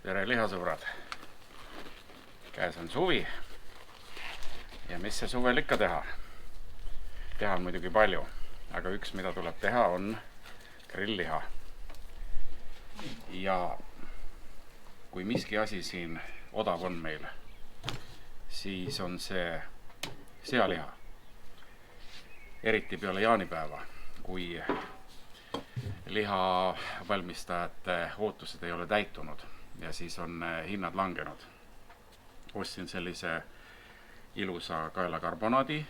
Tere lihasõbrad! Käes on suvi ja mis see suvel ikka teha? Teha on muidugi palju, aga üks mida tuleb teha on grillliha. Ja kui miski asi siin odav on meil, siis on see sealiha. Eriti peale jaanipäeva, kui liha valmistajate ootused ei ole täitunud ja siis on hinnad langenud. Ostsin sellise ilusa kaelakarbonaadi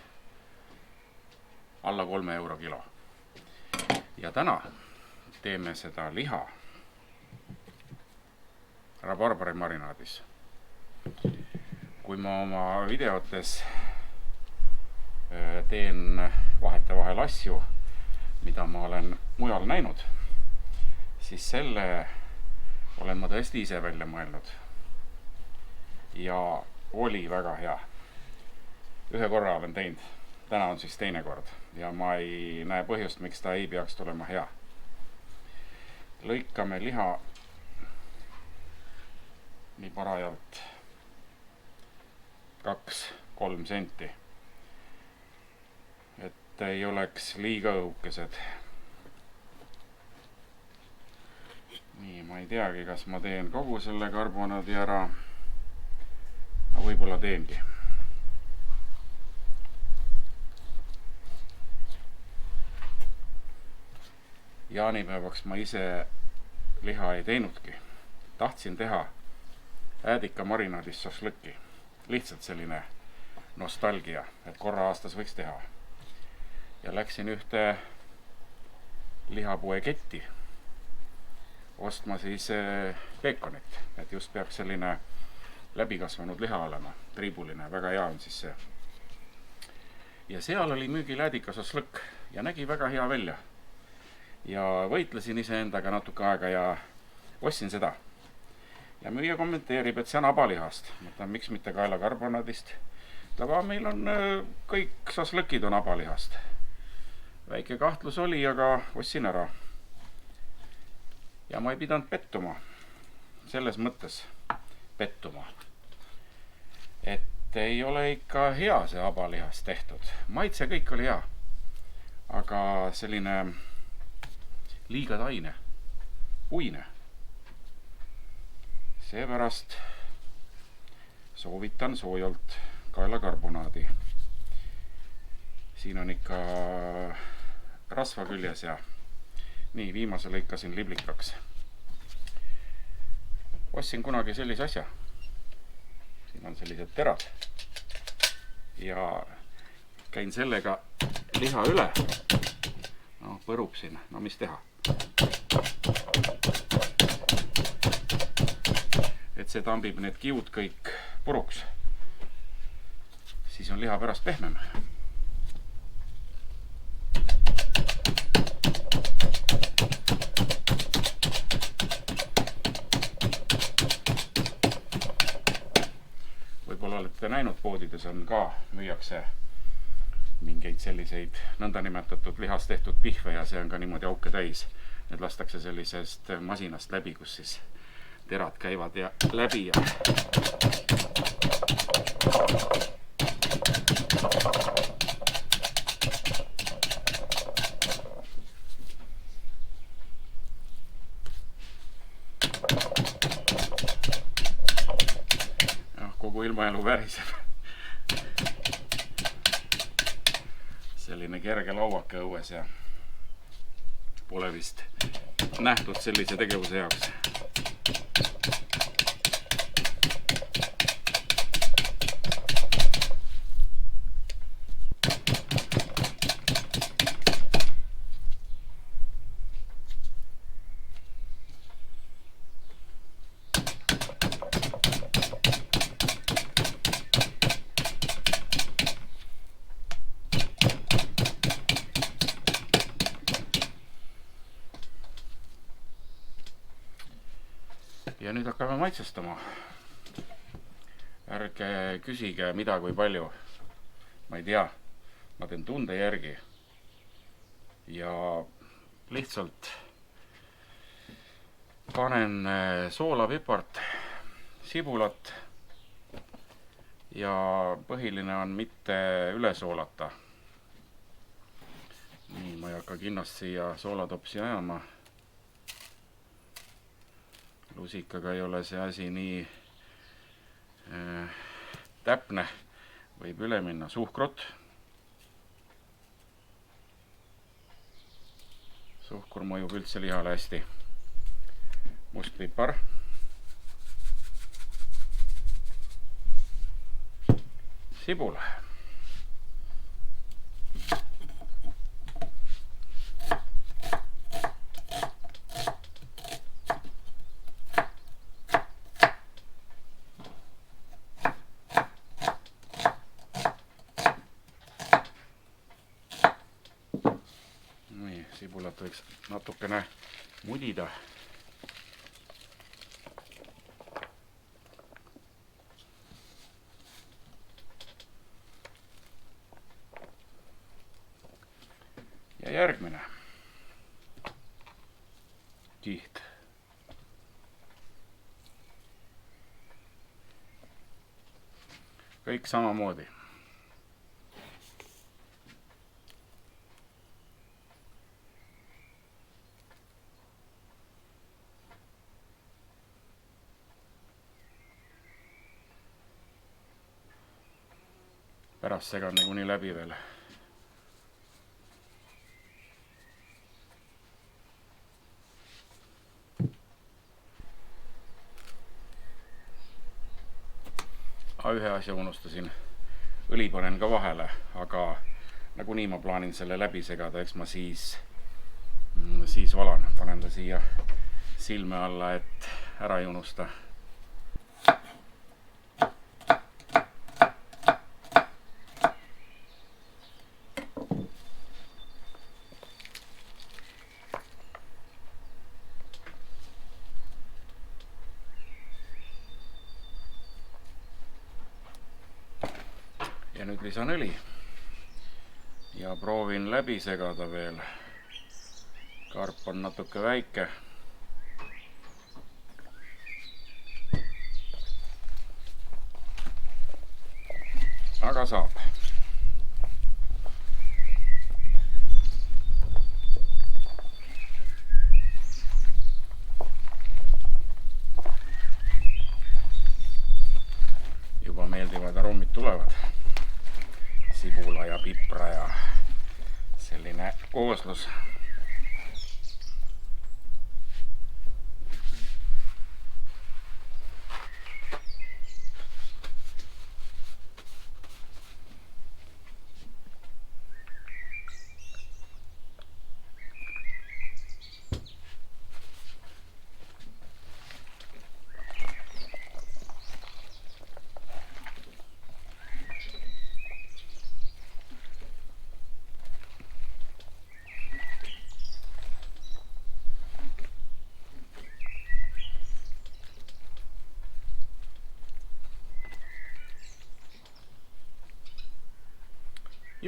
alla 3 euro kilo. Ja täna teeme seda liha rabarbari marinaadis. Kui ma oma videotes teen vahetevahel asju, mida ma olen mujal näinud, siis selle olen ma tõesti ise välja mõelnud. Ja oli väga hea. Ühe korra olen teinud, täna on siis teine kord ja ma ei näe põhjust, miks ta ei peaks tulema hea. Lõikame liha nii parajalt 2-3 senti, et ei oleks liiga õhukesed. Nii, ma ei teagi, kas ma teen kogu selle karbonaadi ära, aga võib-olla teengi. Jaanipäevaks ma ise liha ei teinudki. Tahtsin teha äädika marinaadis šašlõkki. Lihtsalt selline nostalgia, et korra aastas võiks teha. Ja läksin ühte lihapoe ketti ostma siis peekonit, et just peaks selline läbikasvanud liha olema, triibuline, väga hea on siis see. Ja seal oli müügil äädika šašlõkk ja nägi väga hea välja. Ja võitlesin iseendaga natuke aega ja ostsin seda. Ja müüja kommenteerib, et see on abalihast. Mõtlen, miks mitte kaelakarbonaadist. Aga meil on kõik šašlõkid on abalihast. Väike kahtlus oli, aga ostsin ära. Ja ma ei pidanud pettuma. Selles mõttes pettuma. Et ei ole ikka hea see abalihast tehtud. Maitse kõik oli hea. Aga selline liiga taine, puine. Seepärast soovitan soojalt kaelakarbonaadi. Siin on ikka rasva küljes ja nii, viimase lõikasin liblikaks. Ostsin kunagi sellise asja. Siin on sellised terad. Ja käin sellega liha üle. No, põrub siin. No, mis teha? Et see tambib need kiud kõik puruks. Siis on liha pärast pehmem. Võib-olla olete näinud, poodides on ka müüakse mingeid selliseid nõndanimetatud lihast tehtud pihve ja see on ka niimoodi auke täis. Need lastakse sellisest masinast läbi, kus siis terad käivad ja läbi ja kogu ilmaelu väriseb. Selline kerge lauake õues ja pole vist nähtud sellise tegevuse jaoks. Ja nüüd hakkame maitsestama. Ärge küsige mida kui palju. Ma ei tea. Ma teen tunde järgi. Ja lihtsalt panen soola, pipart, sibulat ja põhiline on mitte üle soolata. Nii, ma ei hakka kinnast siia soolatopsi ajama. Lusikaga ei ole see asi nii täpne, võib üle minna. Suhkrut. Suhkur mõjub üldse lihale hästi. Mustpipar. Sibul. Nii, sibulat võiks natukene mudida. Ja järgmine kiht. Kõik samamoodi. Pärast segan kuni läbi veel. Ühe asja unustasin, õli panen ka vahele, aga nagunii ma plaanin selle läbi segada, eks ma siis valan, panen ta siia silme alla, et ära ei unusta. Ja nüüd lisan õli ja proovin läbi segada veel. Karp on natuke väike. Aga saab. Juba meeldivad aroomid tulevad. Sibula ja pipra ja selline kooslus.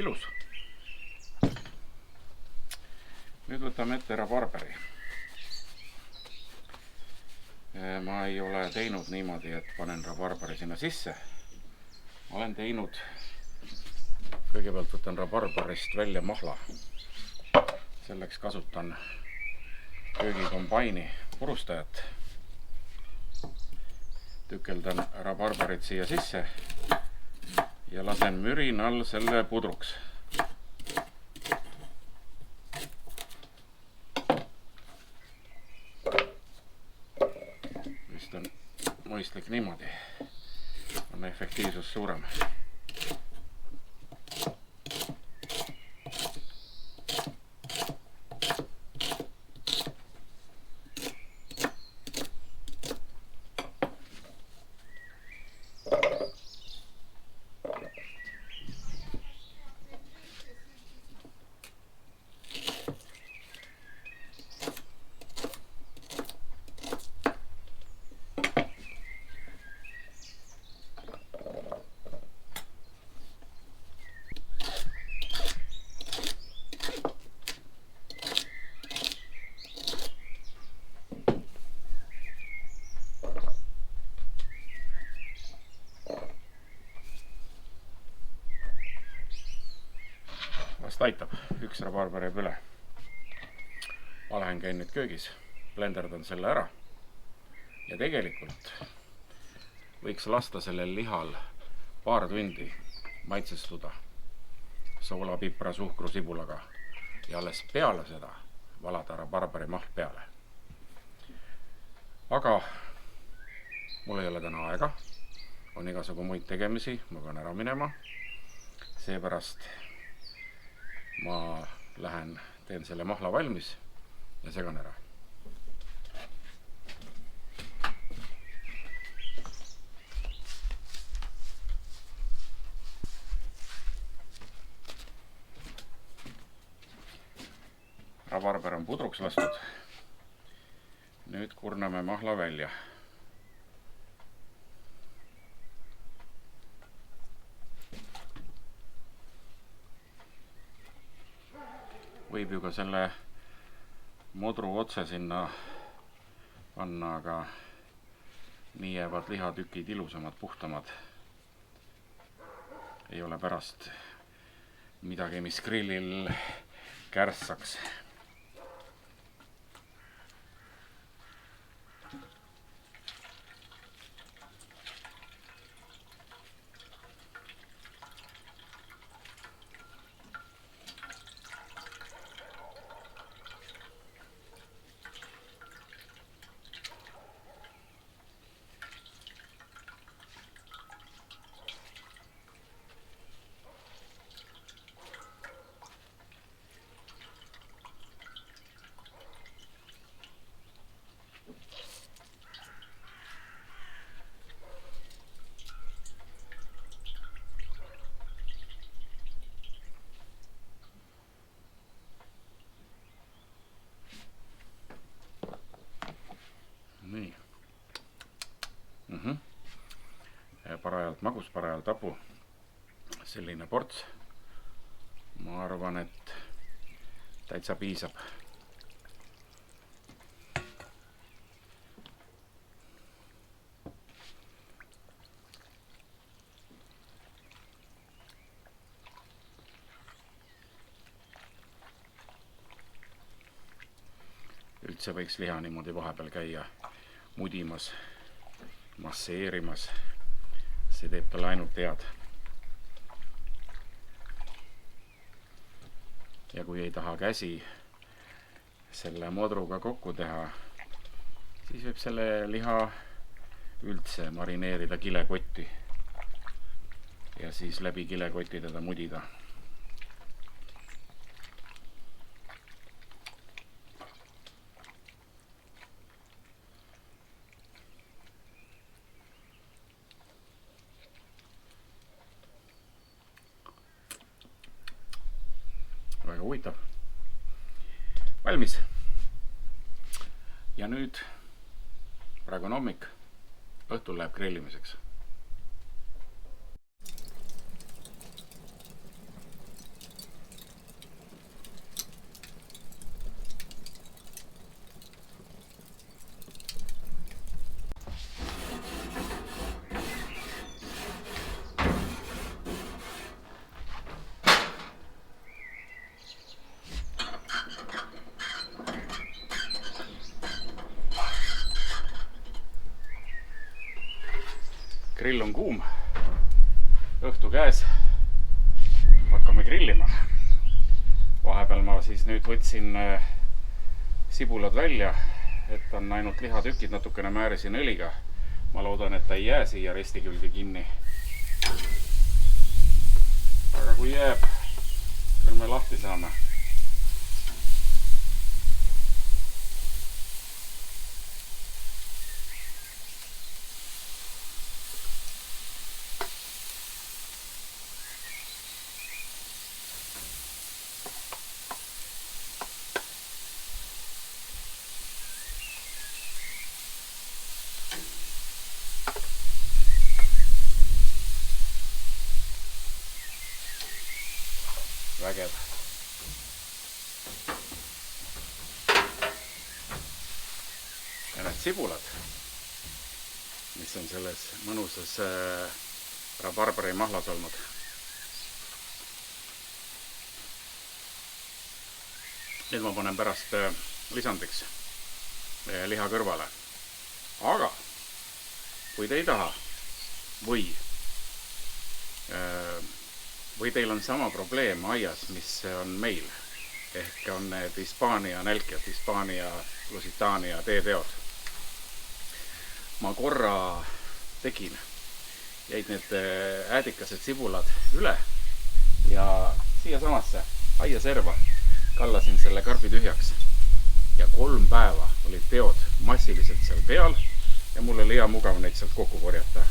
Ilus. Nüüd võtame ette rabarberi. Ma ei ole teinud niimoodi, et panen rabarberi sinna sisse. Ma olen teinud, kõigepealt võtan rabarberist välja mahla. Selleks kasutan köögikombaini purustajat. Tükeldan rabarberit siia sisse ja lasen mürinal selle pudruks. Vist on mõistlik niimoodi. On efektiivsus suurem. vast aitab, üks rabarber jääb üle. Ma lähen käin nüüd köögis, blenderdan selle ära ja tegelikult võiks lasta sellel lihal paar tundi maitsestuda soola, pipra, suhkru, sibulaga ja alles peale seda valada rabarberi mahl peale. Aga mul ei ole täna aega, on igasugu muid tegemisi, ma pean ära minema. Seepärast ma lähen, teen selle mahla valmis ja segan ära. Rabarber on pudruks lastud. Nüüd kurname mahla välja. Võib ju ka selle modru otse sinna panna, aga nii jäävad lihatükid ilusamad, puhtamad. Ei ole pärast midagi, mis grillil kärssaks. Nii. Parajalt magus, parajalt hapu. Selline ports. Ma arvan, et täitsa piisab. Üldse võiks liha niimoodi vahepeal käia mudimas, masseerimas. See teeb talle ainult head. Ja kui ei taha käsi selle modruga kokku teha, siis võib selle liha üldse marineerida kilekotti ja siis läbi kilekoti teda mudida. Väga huvitav. Valmis. Ja nüüd praegu on hommik, õhtul läheb grillimiseks. Grill on kuum, õhtu käes, hakkame grillima. Vahepeal ma siis nüüd võtsin sibulad välja, et on ainult lihatükid, natukene määrisin õliga. Ma loodan, et ta ei jää siia resti külge kinni. Aga kui jääb, küll me lahti saame. Vägev. Ja need sibulad, mis on selles mõnusas rabarberi mahlas olnud. Nüüd ma panen pärast lisandiks liha kõrvale. Aga kui te ei taha või teil on sama probleem aias, mis on meil, ehk on need Hispaania nälkjad, Hispaania, Lusitaania teeteod. Ma korra tegin, jäid need äädikased sibulad üle ja siia samasse aia serva kallasin selle karbi tühjaks. Ja 3 päeva olid teod massiliselt seal peal ja mul oli hea mugav neid sealt kokku korjata.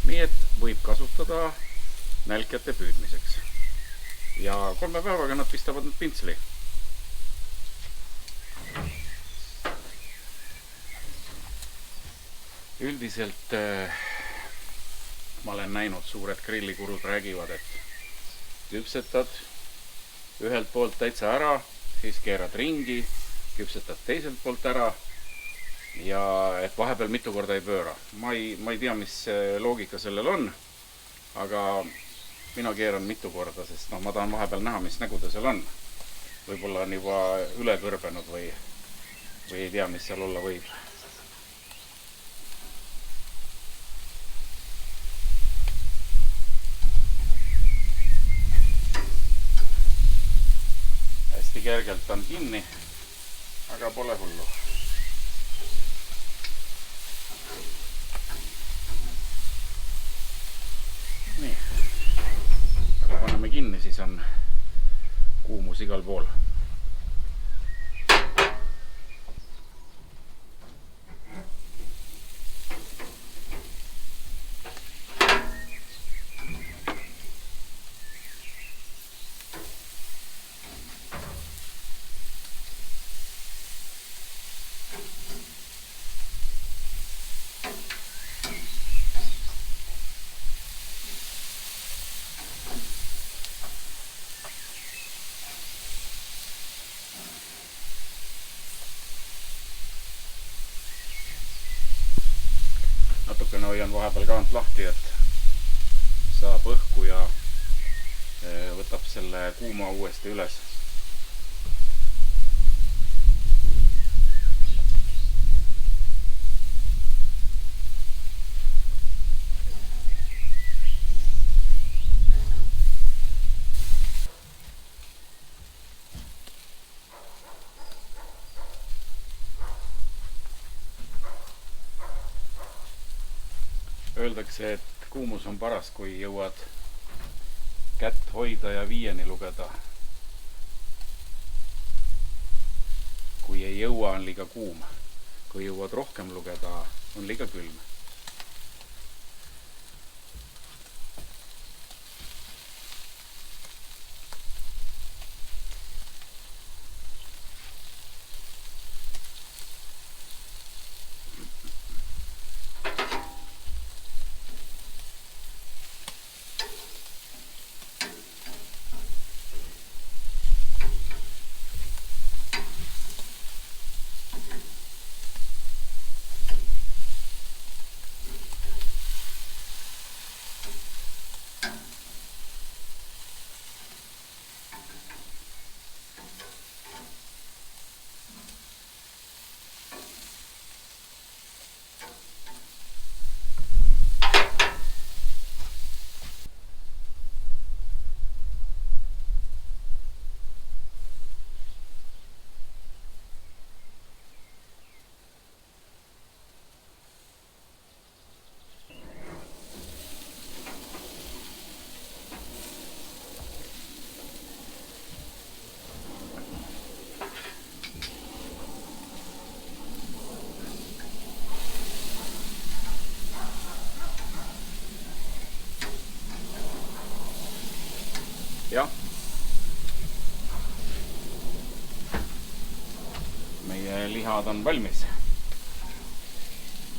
Nii et võib kasutada nälkjate püüdmiseks. Ja 3 päevaga nad pistavad nad pintsli. Üldiselt ma olen näinud, suured grillikurud räägivad, et küpsetad ühelt poolt täitsa ära, siis keerad ringi, küpsetad teiselt poolt ära ja et vahepeal mitu korda ei pööra. Ma ei tea, mis loogika sellel on, aga mina keeran mitu korda, sest ma tahan vahepeal näha, mis nägu ta seal on. Võib-olla on juba üle kõrbenud või ei tea, mis seal olla võib. Hästi kergelt on kinni, aga pole hullu. Nii. Aga paneme kinni, siis on kuumus igal pool. Natukene hoian vahepeal kaant lahti, et saab õhku ja võtab selle kuuma uuesti üles. Öeldakse, et kuumus on paras, kui jõuad kätt hoida ja 5 lugeda. Kui ei jõua, on liiga kuum. Kui jõuad rohkem lugeda, on liiga külm. Jah, meie lihad on valmis.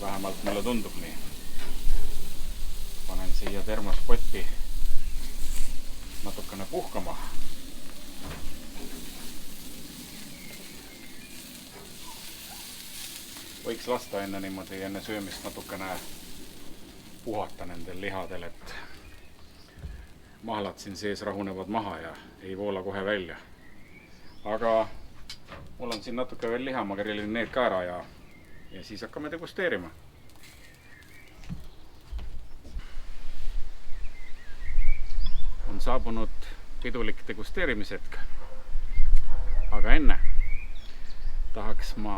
Vähemalt mulle tundub nii. Panen siia termospotti natukene puhkama. Võiks lasta enne söömist natukene puhata nendel lihadel, et mahlad siin sees rahunevad maha ja ei voola kohe välja. Aga mul on siin natuke veel liha, ma grillin need ka ära ja siis hakkame degusteerima. On saabunud pidulik degusteerimishetk. Aga enne tahaks ma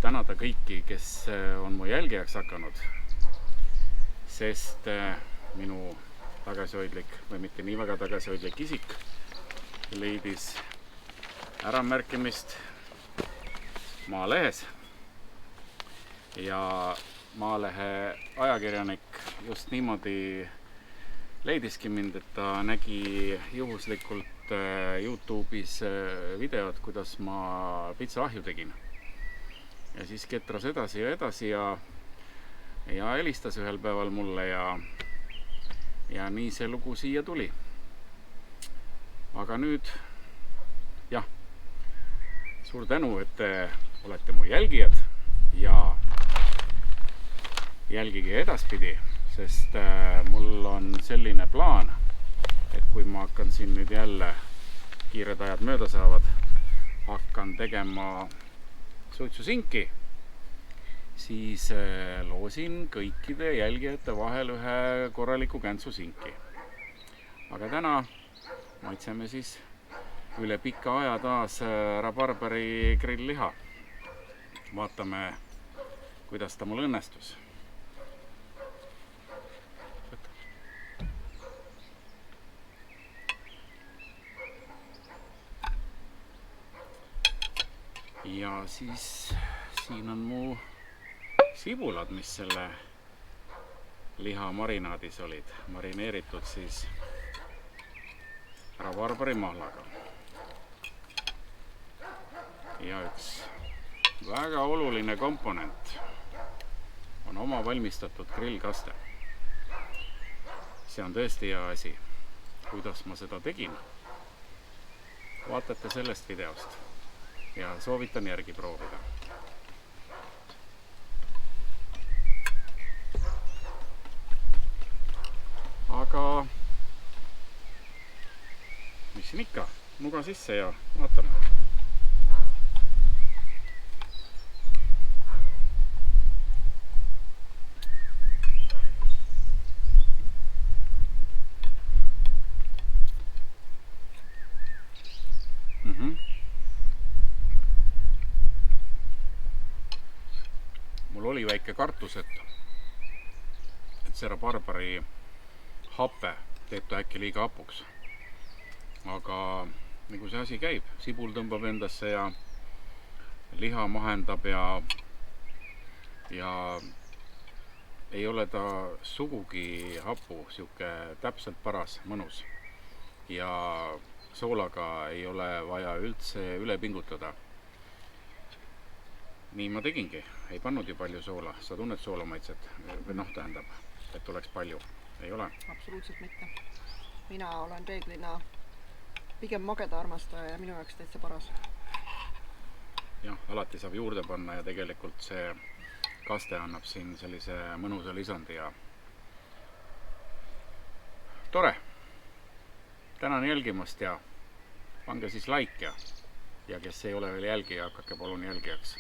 tänada kõiki, kes on mu jälgijaks hakanud, sest minu tagasihoidlik või mitte nii väga tagasihoidlik isik leidis äramärkimist Maalehes ja Maalehe ajakirjanik just niimoodi leidiski mind, et ta nägi juhuslikult YouTube'is videot, kuidas ma pitsaahju tegin. Ja siis ketras edasi ja helistas ühel päeval mulle ja nii see lugu siia tuli. Aga nüüd, jah, suur tänu, et te olete mu jälgijad ja jälgige edaspidi. Sest mul on selline plaan, et kui ma hakkan siin nüüd jälle kiired ajad mööda saavad, hakkan tegema suitsusinki, siis loosin kõikide jälgijate vahel ühe korraliku käntsusinki. Aga täna maitseme siis üle pika aja taas rabarberi grillliha. Vaatame, kuidas ta mul õnnestus. Ja siis siin on mu sibulad, mis selle liha marinaadis olid. Marineeritud siis rabarberi mahlaga. Ja üks väga oluline komponent on oma valmistatud grillkaste. See on tõesti hea asi. Kuidas ma seda tegin? Vaatate sellest videost. Ja soovitan järgi proovida. Aga mis siin ikka, nuga sisse ja vaatame. Mul oli väike kartus, et see rabarberi hape teeb ta äkki liiga hapuks. Aga nagu see asi käib, sibul tõmbab endasse ja liha mahendab ja ei ole ta sugugi hapu, siuke täpselt paras, mõnus. Ja soolaga ei ole vaja üldse üle pingutada. Nii ma tegingi, ei pannud ju palju soola. Sa tunned soolamaitset? Või tähendab, et oleks palju. Ei ole? Absoluutselt mitte. Mina olen reeglina pigem mageda armastaja ja minu jaoks täitsa paras. Jah, alati saab juurde panna ja tegelikult see kaste annab siin sellise mõnusa lisandi ja tore. Tänan jälgimast ja pange siis like ja kes ei ole veel jälgija, hakake palun jälgijaks.